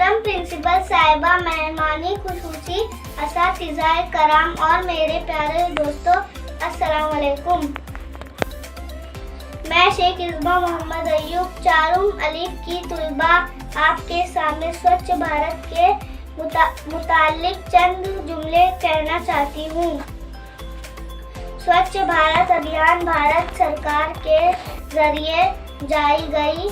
मोहतरम प्रिंसिपल साहिबा, मेहमानी खुसूसी असातिज़ाए कराम और मेरे प्यारे दोस्तों, अस्सलाम वालेकुम। मैं शेख इज़्बा मोहम्मद अय्यूब चारुम अलीफ की तुलबा आपके सामने स्वच्छ भारत के मुताल्लिक चंद जुमले कहना चाहती हूँ। स्वच्छ भारत अभियान भारत सरकार के जरिए जारी गई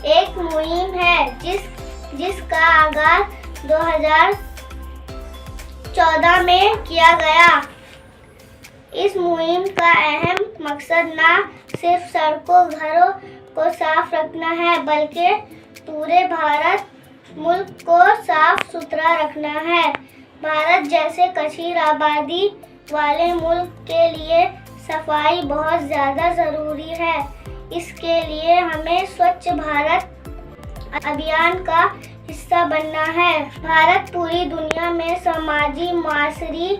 एक मुहिम है जिसका आगाज 2014 में किया गया। इस मुहिम का अहम मकसद न सिर्फ सड़कों घरों को साफ रखना है, बल्कि पूरे भारत मुल्क को साफ सुथरा रखना है। भारत जैसे कसीर आबादी वाले मुल्क के लिए सफाई बहुत ज़्यादा ज़रूरी है। इसके लिए हमें स्वच्छ भारत अभियान का हिस्सा बनना है। भारत पूरी दुनिया में समाजी, माशरी,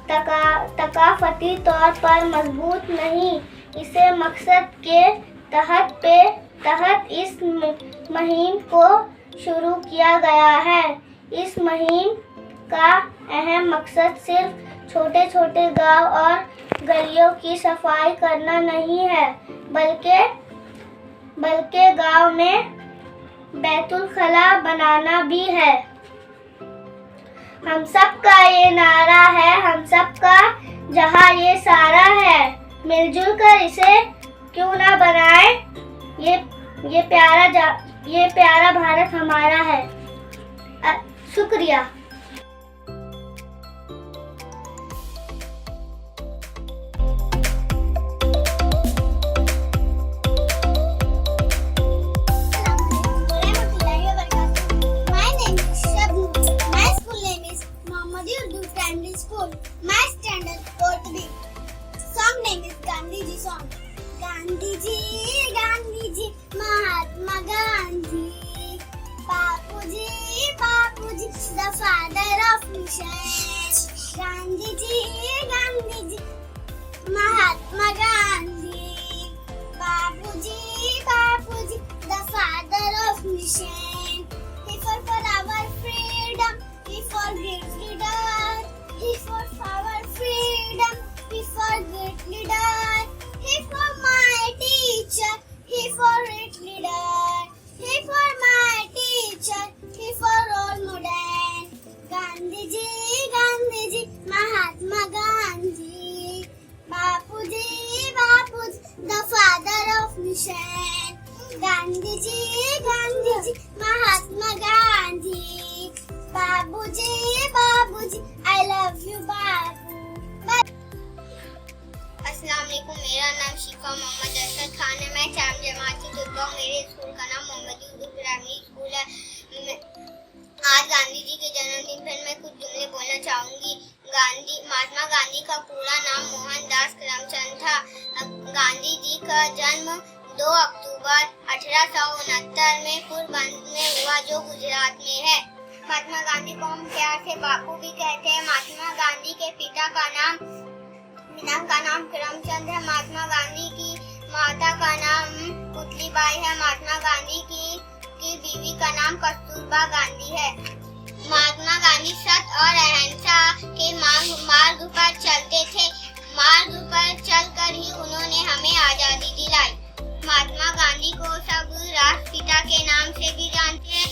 तकाफती तौर पर मजबूत नहीं। इसे मकसद के तहत इस मुहिम को शुरू किया गया है। इस मुहिम का अहम मकसद सिर्फ छोटे छोटे गांव और गलियों की सफाई करना नहीं है, बल्कि गांव में बैतुल खला बनाना भी है। हम सब का ये नारा है, हम सब का जहां ये सारा है, मिलजुल कर इसे क्यों ना बनाए, ये प्यारा भारत हमारा है। शुक्रिया। My standard 4th B. Song name is Gandhi Ji song. Gandhi Ji, Mahatma Gandhi. Bapu Ji, the father of mission. Gandhi Ji, Mahatma Gandhi. Bapu Ji, the father of mission. He fought for our freedom, he fought greatly died. He fought for our freedom, he fought greatly died. He for my teacher, he for greatly died. He for my teacher, he for all modern. Gandhi Ji, Mahatma Gandhi. Bapu Ji, the father of mission. Gandhi Ji, Mahatma Gandhi. Babuji, I love you, Babu. अस्सलाम वालेकुम। मेरा नाम शिफा मोहम्मद अरशद खान है। मैं 4 जमात की तुलबा हूँ। मेरे school का नाम मोहम्मदी उर्दू प्राइमरी स्कूल है। आज गांधी जी के जन्मदिन पर मैं कुछ जुमले बोलना चाहूँगी। महात्मा गांधी का पूरा नाम मोहनदास करमचंद था। गांधी जी का जन्म 2 अक्टूबर 1869 में पोरबंदर में हुआ, जो गुजरात में है। महात्मा गांधी को हम प्यार से बापू भी कहते हैं। महात्मा गांधी के पिता का नाम करमचंद है। महात्मा गांधी की माता का नाम पुतलीबाई है। महात्मा गांधी की बीवी का नाम कस्तूरबा गांधी है। महात्मा गांधी सत्य और अहिंसा के मार्ग पर चलते थे। मार्ग पर चलकर ही उन्होंने हमें आजादी दिलाई। महात्मा गांधी को सब राष्ट्रपिता के नाम से भी जानते हैं।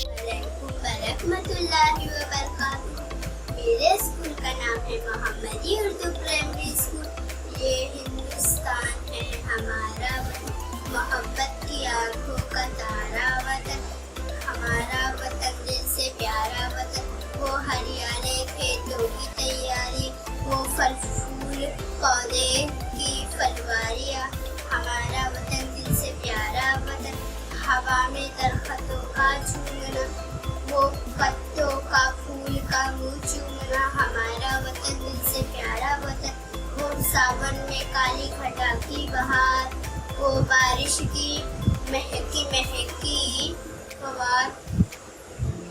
मेरे स्कूल का नाम है मोहम्मदी उर्दू प्राइमरी स्कूल। ये हिंदुस्तान है हमारा वतन, मोहब्बत की आंखों का तारा वतन, हमारा वतन दिल से प्यारा वतन। वो हरियाले खेतों की तैयारी, वो फल फूल पौधे की फलवारियाँ, हमारा वतन दिल से प्यारा वतन। हवा में दरख्तों का झूमना, वो पत्तों का फूल का मुँह चूमना, हमारा वतन दिल से प्यारा वतन। वो सावन में काली घटा की बहार, वो बारिश की महकी फवार,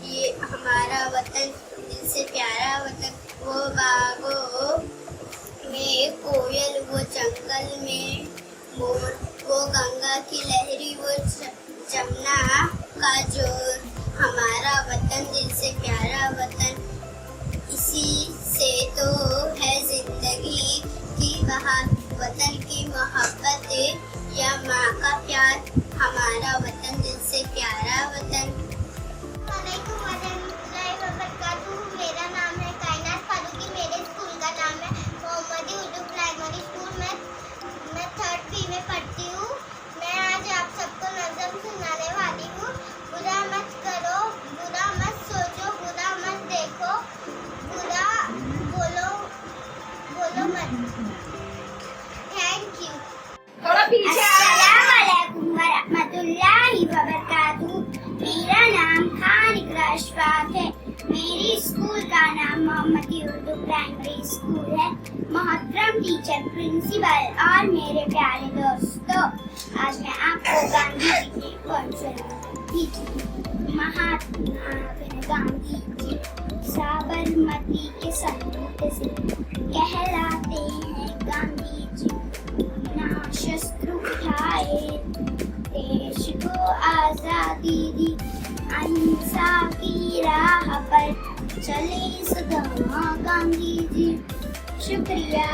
ये हमारा वतन दिल से प्यारा वतन। वो बागों में कोयल, वो जंगल में मोर, वो गंगा की लहरी, वो जमुना का जोर, हमारा उर्दू प्राइमरी स्कूल है। मोहतरम टीचर, प्रिंसिपल और मेरे प्यारे दोस्तों, आज मैं आपको गांधी जी के वर्ड सुनाऊंगी। महात्मा गांधी जी साबरमती के संत से कहलाते हैं। गांधी जी अपना शस्त्र उठाए, देश को आजादी दी, अहिंसा की राह पर चले सदा गांधी जी। शुक्रिया।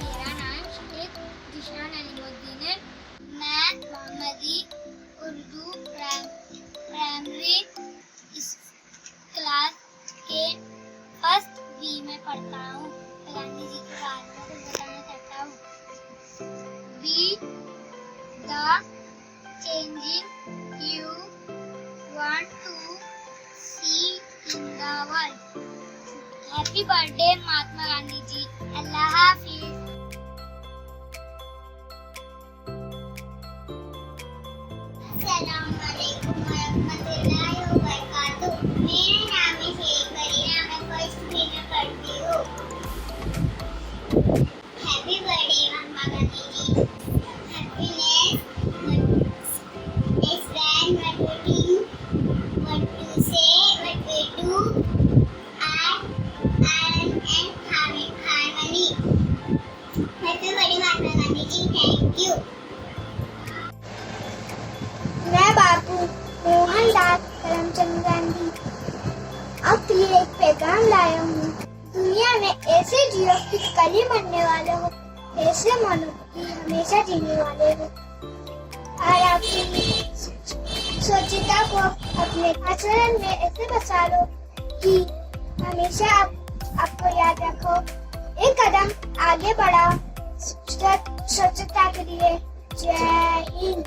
मेरा नाम शेख जिशान अलीमुद्दीन है। मैं मोहम्मदी उर्दू प्राइमरी क्लास के फर्स्ट बी में पढ़ता हूँ। गांधी जी के बारे में कुछ बताना चाहता हूँ। Be the changing you want to see in the world. Happy birthday Mahatma Gandhi ji. अल्लाह हाफिज। अस्सलाम वालेकुम वरहमतुल्लाहि वबरकातुहू। मेरा नाम है शेख करीना, मैं फर्स्ट बी में पढ़ती हूँ। Happy birthday Mahatma Gandhi ji. Happiness is when what we think, what to say, what we do, and harmony. Happy birthday Mahatma Gandhi ji. Thank you. मैं बापू मोहनदास करमचंद गांधी अब फिर एक पैगाम लाया हूँ। दुनिया में ऐसे जियो कि कल ही मरने वाले हो, ऐसे मानो कि हमेशा जीने वाले हो। और अपनी सोचता को अपने आचरण में ऐसे बसा लो कि हमेशा आपको याद रखो। एक कदम आगे बढ़ाओ स्वच्छता के लिए। जय हिंद।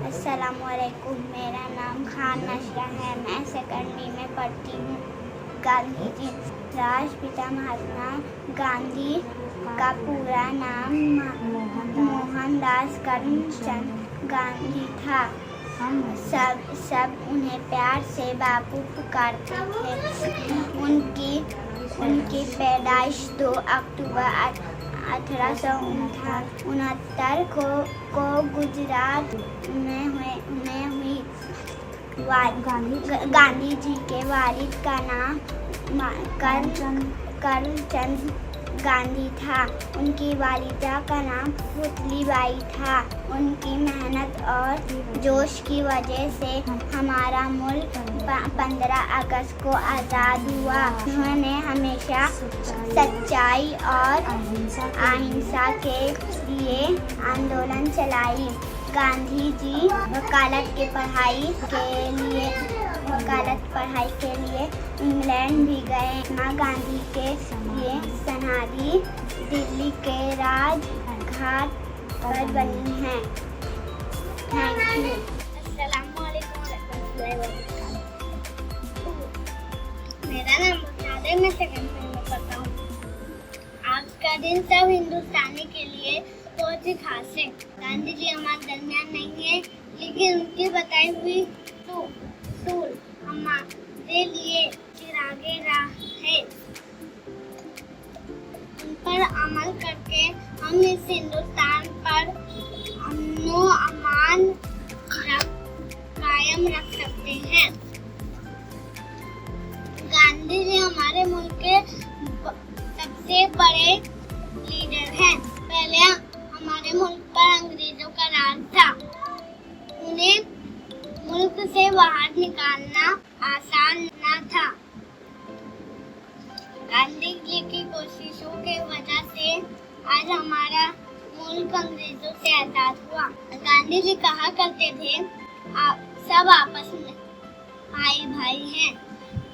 अस्सलामुअलैकुम, मेरा नाम खान नशरा है। मैं सेकेंडरी में पढ़ती हूँ। गांधी जी, राष्ट्रपिता महात्मा गांधी का पूरा नाम मोहनदास करमचंद गांधी था। सब उन्हें प्यार से बापू पुकारते थे। उनकी पैदाइश 2 अक्टूबर 1869 को गुजरात में हुई। गांधी जी के वालिद का नाम करमचंद गांधी था। उनकी वालिदा का नाम पुतलीबाई था। उनकी मेहनत और जोश की वजह से हमारा मुल्क 15 अगस्त को आज़ाद हुआ। उन्होंने हमेशा सच्चाई और अहिंसा के लिए आंदोलन चलाई। गांधी जी वकालत पढ़ाई के लिए इंग्लैंड भी गए। महात्मा गांधी के लिए समाधि दिल्ली के राजघाट पर बनी है। Thank you. अस्सलामुअलैकुम वरहमतुल्लाहि वबरकातुहू। मेरा नाम मुस्ताद है, मैं सेकंड में पढ़ता हूँ। आज का दिन सब हिंदुस्तानी के लिए बहुत ही खास है। गांधी जी हमारे दरमियान नहीं है, लेकिन उनकी बताई हुई उसूल हमारे लिए चिरागे राह है। उन पर अमल करके हम इस हिंदुस्तान पर अमनो अमान कायम रख सकते हैं। गांधी जी हमारे मुल्क के सबसे बड़े पहले हमारे मुल्क पर अंग्रेजों का राज था। उन्हें मुल्क से बाहर निकालना आसान न था। गांधी जी की कोशिशों के वजह से आज हमारा मुल्क अंग्रेजों से आजाद हुआ। गांधी जी कहा करते थे, सब आपस में भाई भाई हैं,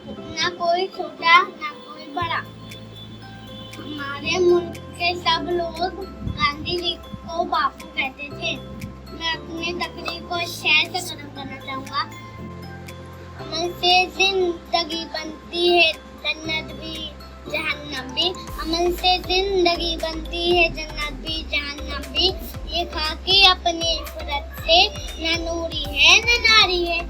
ना कोई छोटा ना कोई बड़ा। हमारे मुल्क के सब लोग गांधी जी को बापू कहते थे। मैं अपनी तकरीर को शेर से खत्म करना चाहूँगा। अमल से जिंदगी बनती है, जन्नत भी जहन्नम भी। अमल से जिंदगी बनती है, जन्नत भी जहन्नम भी। ये खाकी अपनी इफरत से, न नूरी है न नारी है।